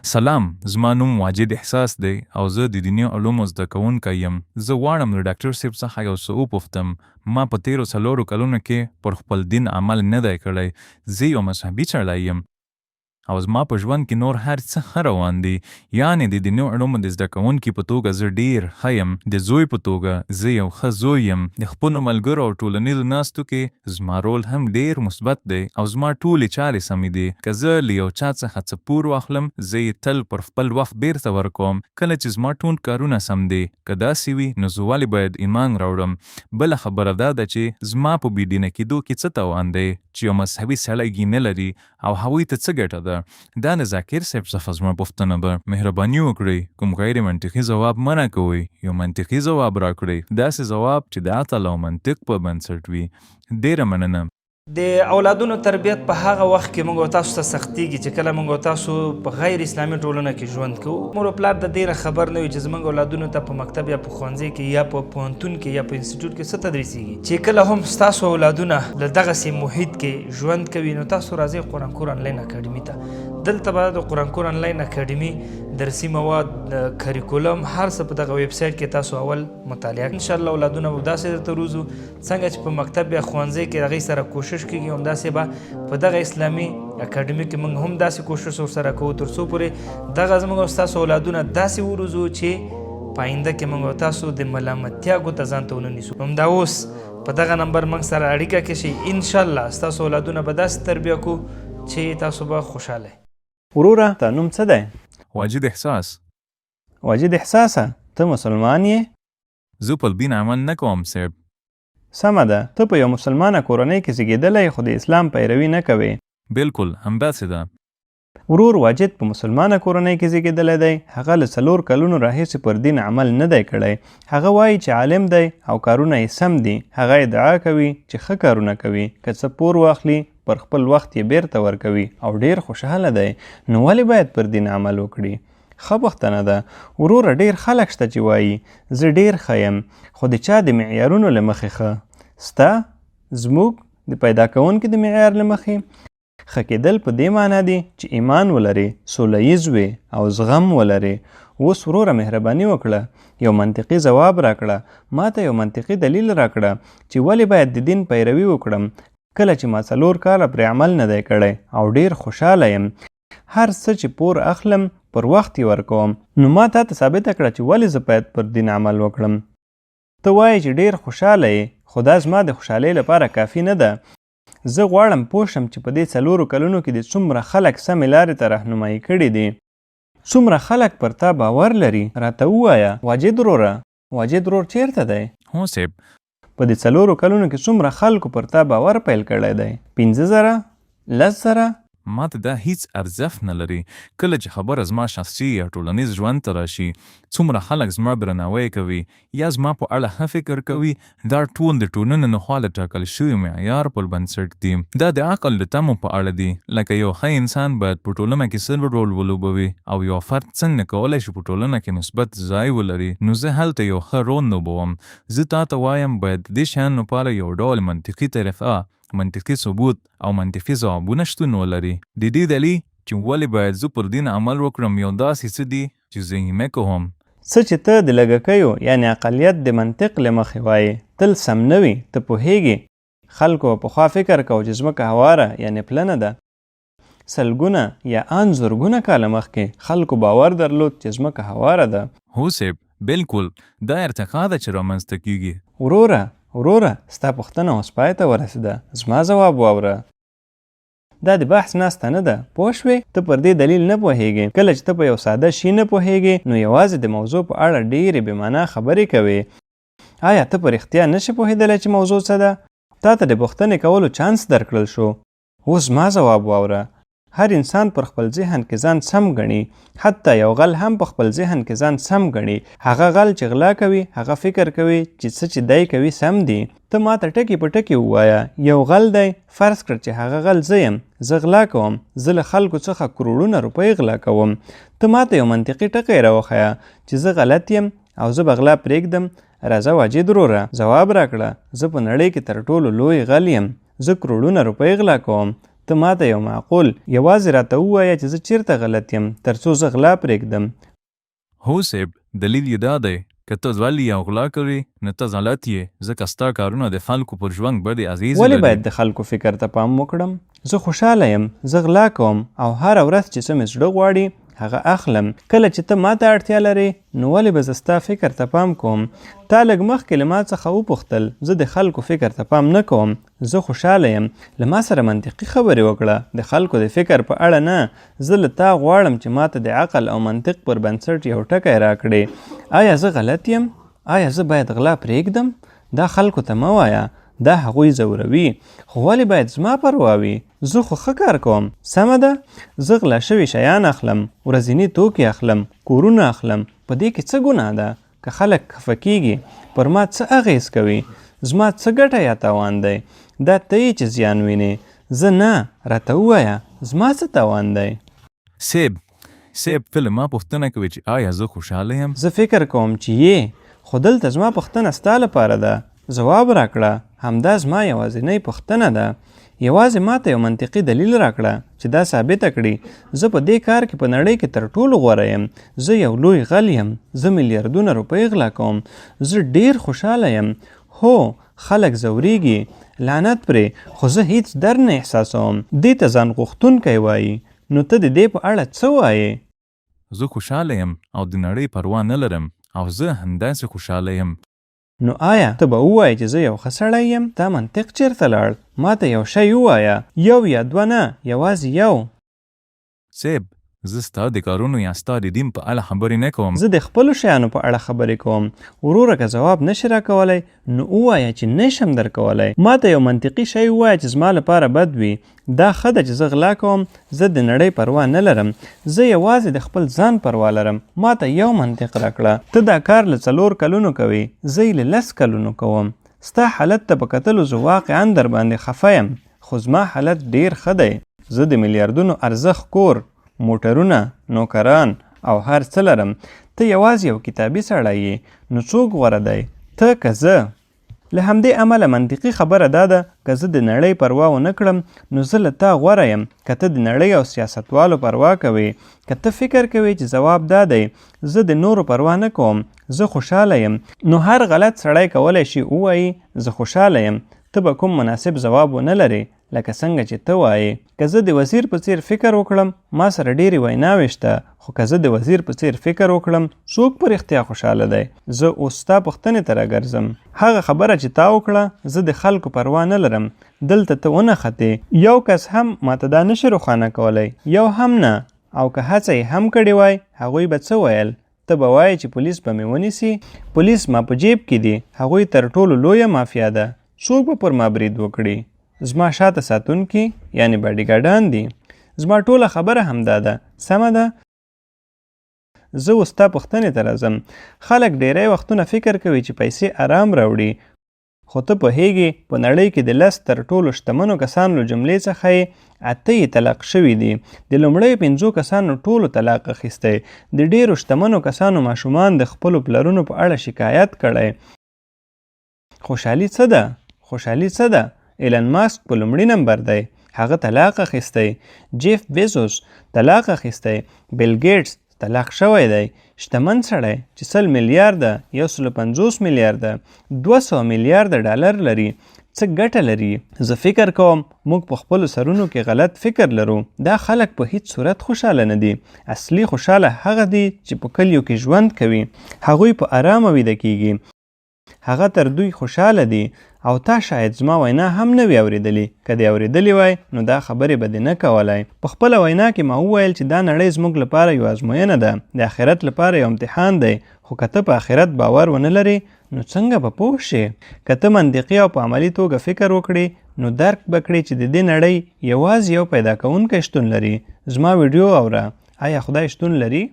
سلام، زما نوم واجد احساس دی او زه د دیني علومو زده کوونکی یم. زه غواړم له ډاکټر صاحب څخه یو څه وپوښتم. ما په تیرو 4 کلونو کې پر خپل دین عمل نه دی کړی. زه یو مذهبي سړی یم او زما په ژوند کې نور هر څه ښه روان دي. یعنې د دیني علومو د زده کوونکي په توګه زه ډېر ښه یم. د زوی په توګه زه یو ښه زوی یم. د خپلو ملګرو او ټولنیزو ناستو کې زما رول هم ډېر مثبت دی او زما ټولې چارې سمې دي. که زه له یو چا څخه څه پور واخلم، زه یې تل پر خپل وخت بیرته ورکوم کله چې زما ټول کارونه سم دي. که داسې وي نو زه ولې باید ایمان راوړم؟ بله خبره دا ده چې زما په بېدینه کېدو کې څه تاوان دی چې یو مذهبي سړی ګینه لري او هغوی ته څه ګټه ده؟ دا د ذاکر صاحب څخه زما پوښتنه به مهرباني وکړئ کوم غیر منطقي ځواب مه راکوئ، یو منطقي ځواب راکړئ، داسې ځواب چې د عقل او منطق په بنسټ وي. ډېره مننه. د اولادونو تربیت په هغه وخت کې موږ تاسو ته سختیږي چې کله موږ تاسو په غیر اسلامي ټولنه کې ژوند کوو. مور او پلار د دې خبر نه وي چې زموږ اولادونو ته په مکتب یا په ښوونځي کې یا په پوهنتون کې یا په انسټیټیوټ کې څه تدریسیږي. چې کله هم ستاسو اولادونه له دغسې محیط کې ژوند کوي نو تاسو راځئ قرآن کور آنلاین اکاډمي ته. دلته به د قرآن کور آنلاین اکاډمي درسي مواد، کریکولم، هر څه په دغه ویب سایټ کې تاسو اول مطالعه انشاءالله اولادونه به داسې درته روزو څنګه چې په مکتب یا ښوونځي کې هغوی سره کوشش کېږي همداسې به په دغه اسلامي اکاډمي کې موږ هم داسې کوشش ورسره کوو تر څو پورې دغه زموږ او ستاسو اولادونه داسې وروزو چې په آینده کې موږ او تاسو د ملامتیا ګوته ځان ته ونه نیسو. همدا اوس په دغه نمبر موږ سره اړیکه کې شئ. انشاءالله ستاسو اولادونه به داسې تربیه کوو چې تاسو به خوشحاله. وروره تا نوم څه دی؟ واجد احساس. واجد احساسه ته مسلمان یې؟ زه په دین عمل نه کوم صاحب. سمه ده، ته په یو مسلمانه کورنۍ کې زیږېدلی خو د اسلام پیروي نه کوې. بالکل همداسې ده. ورور واجد په مسلمانه کورنۍ کې زیږېدلی دی. هغه له 4 کلونو راهیسې پر دین عمل نه دی کړی. هغه وایي چې عالم دی او کارونه یې سم دي. هغه ادعا کوي چې ښه کارونه کوي. که څه پور واخلي پر خپل وخت یې بیرته ورکوي او ډیر خوشحاله دی. نو ولې باید پر دین عمل وکړي؟ ښه پوښتنه ده. وروره ډیر خلک شته چې وایي زه ډیر ښه یم خو د چا د معیارونو له مخې ښه؟ ستا، زموږ د پیدا کوونکي د معیار له مخې. ښه کېدل په دې معنا دي چې ایمان ولري، سوله ییز وي او زغم ولري. اوس وروره مهرباني وکړه، یو منطقي ځواب راکړه. ما ته یو منطقي دلیل راکړه چې ولې باید د دین پیروي وکړم کله چې ما 4 کاله پرې عمل نه دی کړی او ډیر خوشحاله یم. هر څه چې پور اخلم پر وخت یې ورکوم. نو ما تا ته ثابته کړه چې ولې زه باید پر دین عمل وکړم. ته وایې چې ډیر خوشحاله یې خو دا زما د خوشحالۍ لپاره کافي نه ده. زه غواړم پوه شم چې په دې 4 کلونو کې د څومره خلک سمې لارې ته راهنمایي کړي دي. څومره خلک پر تا باور لري راته ووایه. واجد وروره، واجد ورور چیرته دی؟ هو صاحب. په دې 4 کلونو کې څومره خلکو پر تا باور پیل کړی دی؟ 15,000؟ 10,000؟ ما ته دا هیڅ ارزښت نه لري. کله چې خبره زما شخصي یا ټولنیز ژوند ته راشي، څومره خلک زما درناوی کوي یا زما په اړه ښه فکر کوي، دا ټول د ټولنې لخوا له ټاکل شوي معیار پر بنسټ دي. دا د عقل د تمو په اړه دي. لکه یو ښه انسان باید په ټولنه کې څه رول ولوبوي او یو فرد څنګه کولی شي په ټولنه کې مثبت ځای ولري. نو زه هلته یو ښه رول لوبوم. زه تا ته وایم باید د دې شیانو لپاره یو ډول منطقي طریقه، منطقي ثبوت او منطقي ځوابونه شتون ولري. د دې دلیل چې ولې باید زه پر دین عمل وکړم یو داسې څه دي چې زه یې کوم. څه چې ته د لږکیو یعنې اقلیت د منطق له مخې وایې تل سم نه وي. ته پوهیږي خلکو پخوا فکر کو چې ځمکه هواره یعنې پلنه ده. 100 یا ان زرګونه کاله مخکې خلکو باور درلود چې ځمکه هواره ده. هو صاحب، بالکل دا ارتقا ده چې رامنځته کیږي. وروره ستا پوښتنه اوس پای ته ورسېده. زما ځواب واوره. دا د بحث ناسته نه ده. پوه شوې؟ ته پر دې دلیل نه پوهیږې. کله چې ته په یو ساده شي نه پوهیږې نو یوازې د موضوع په اړه ډېرې بېمعنا خبرې کوې. آیا ته په رښتیا نشې پوهېدلی چې موضوع څه ده؟ تا ته د پوښتنې کولو چانس درکړل شو. اوس زما ځواب واوره. هر انسان پر خپل ذهن کې ځان سم ګڼي. حتی یو غل هم په خپل ذهن کې ځان سم ګڼي. هغه غل چې غلا کوي هغه فکر کوي چې څه چې دی کوي سم دي. ته ما ته ټکي په ټکي ووایه. یو غل دی، فرض کړه چې هغه غل زه یم. زه غلا کوم. زه له خلکو څخه کروڑونه روپۍ غلا کوم. ته ما ته یو منطقي ټکی راوښیه چې زه غلط یم او زه به غلا پرېږدم. راځه واجد وروره، ځواب راکړه. زه په نړۍ کې تر ټولو لوی غل یم. زه کروڑونه روپۍ غلا کوم. ته ماته یو معقول یوازې راته ووایه چې زه چیرته غلط یم ترڅو زه غلا پرېږدم. هو صاحب، دلیل یې دا دی که ته ځوالي یا غلا کوې نه ته غلط یې ځکه ستا کارونه د خلکو پر ژوند بدې اغېزې ولې لري. باید د خلکو فکر ته پام وکړم؟ زه خوشحاله یم، زه غلا کوم او هره ورځ چې څه مې زړه غواړي هغه اخلم. کله چې ته ماته اړتیا لرې نو ولې به زه ستا فکر ته پام کوم؟ تا لږ مخکې له ما څخه وپوښتل زه د خلکو فکر ته پام نه کوم. زه خوشحاله یم. له ما سره منطقي خبرې وکړه، د خلکو د فکر په اړه نه. زه له تا غواړم چې ماته د عقل او منطق پر بنسټ یو ټکی راکړې. آیا زه غلط یم؟ آیا زه باید غلا پرېږدم؟ دا خلکو ته مه وایه، دا هغوی ځوروي. خو ولې باید زما پروا وي؟ زه خو ښه کار کوم. سمه ده، زه غلا شوي شیان اخلم، ورځني توکي اخلم، کورونه اخلم. په دې کې څه ګناه ده؟ که خلک خفه کیږي پر ما څه اغېز کوي؟ زما څه ګټه یا تاوان دی؟ دا ته یې چې زیان وینې، زه نه. راته ووایه زما څه تاوان دی؟ صاحب فلم ما پوښتنه کوي چې آیا زه خوشحاله یم؟ زه فکر کوم چې یې، خو دلته زما پوښتنه ستا لپاره ده. ځواب راکړه. همدا زما یوازینۍ پوښتنه ده. یوازې ماته یو منطقي دلیل راکړه چې دا ثابته کړي زه په دې کار کې په نړۍ کې تر ټولو غوره یم. زه یو لوی غل یم. زه میلیارډونه روپۍ غلا کوم. زه ډیر خوشحاله یم. هو، خلک ځوریږي، لعنت پرې، خو زه هیڅ درد نه احساسوم. دې ته ځان غوښتونکی وایي. نو ته د دې په اړه څه وایې؟ زه خوشحاله یم او د نړۍ پروا نه لرم او زه همداسې خوشحاله یم. نو آیا ته به ووایې چې زه یو ښه سړی یم؟ دا منطق چیرته لاړ؟ ما ته یو شی ووایه، یو یا دوه نه، یوازې یو. صاحب، زه ستا د کارونو یا ستا د دین په اړه خبرې نه کوم. زه د خپلو شیانو په اړه خبرې کوم. وروره که ځواب نشي راکولی نو ووایه چې نشم درکولی. ما ته یو منطقي شی ووایه چې زما لپاره بد وي. دا ښه ده چې زه غلا کوم. زه د نړۍ پروا نه لرم. زه یوازې د خپل ځان پروا لرم. ما ته یو منطق راکړه. ته دا کار له 4 کلونو کوي، زه یې له 10 کلونو کوم. ستا حالت ته په کتلو زه واقعا در باندې خفه یم، خو زما حالت ډیر ښه دی. زه د میلیارډونو ارزښت کور، موټرونه، نوکران او هر څه لرم. ته یوازې یو کتابي سړی یې. نو څوک غوره دی، ته که زه؟ له همدې امله منطقي خبره دا ده که زه د نړۍ پروا ونه کړم نو زه له تا غوره یم. که ته د نړۍ او سیاستوالو پروا کوې، که ته فکر کوې چې ځواب دا دی زه د نورو پروا نه کوم، زه خوشحاله یم، نو هر غلط سړی کولی شي ووایي زه خوشحاله یم. ته به کوم مناسب ځواب ونه لرې لکه څنګه چې ته وایې. که زه د وزیر په څیر فکر وکړم ما سره ډېرې ویناوې شته، خو که زه د وزیر په څیر فکر وکړم څوک په رښتیا خوشحاله دی؟ زه اوس ستا پوښتنې ته راګرځم. هغه خبره چې تا وکړه زه د خلکو پروا نه لرم. دلته ته ونښتې، یو کس هم ماته دا نشي روښانه کولی، یو هم نه. او که هڅه یې هم کړې وای هغوی به څه ویل؟ ته به وایې چې پولیس به مې ونیسي. پولیس ما په جیب کې دي. هغوی تر ټولو لویه مافیا ده. څوک به پر ما برید وکړي؟ زما شاته ساتونکي یعنی باډیګارډان دي. زما ټوله خبره همدا ده. سمه ده؟ زه اوس ستا پوښتنې ته راځم. خلک ډیری وختونه فکر کوي چې پیسې آرام راوړي، خو ته پوهیږې په نړۍ کې د 10 تر ټولو شتمنو کسانو له جملې څخه یې 8 طلاق شوي دي. د لومړیو 5 کسانو ټولو طلاق اخیستی. د ډیرو شتمنو کسانو ماشومان د خپلو پلرونو په اړه شکایت کړی. خوشحالي څه ده؟ خوشحالي څه ده؟ ایلن ماسک په لومړي نمبر دی. هغه طلاق اخیستی. جیف بیزوس طلاق اخیستی. بیل ګیټس طلاق شوی دی. شتمن سړی چې 100 میلیارده، 150 میلیارده، 200 میلیارده ډالر لري، څه ګټه لري؟ زه فکر کوم موږ په خپلو سرونو کې غلط فکر لرو. دا خلک په هیڅ صورت خوشحاله نه دي. اصلي خوشحاله هغه دي چې په کلیو کې ژوند کوي. هغوی په آرامه ویده کیږي. هغه تر دوی خوشحاله دي. او تا شاید زما وینا هم نه وي اورېدلې. که دې اورېدلې وای نو دا خبرې به دې نه کولای. په خپله وینا کې ما وویل چې دا نړۍ زموږ لپاره یو ازموینه ده، د آخرت لپاره یو امتحان دی. خو که ته په آخرت باور ونه لرې نو څنګه به پوه شې؟ که ته منطقي او په عملي توګه فکر وکړې نو درک به کړې چې د دې نړۍ یوازې یو پیدا کوونکی شتون لري. زما ویډیو اوره. آیا خدای شتون لري؟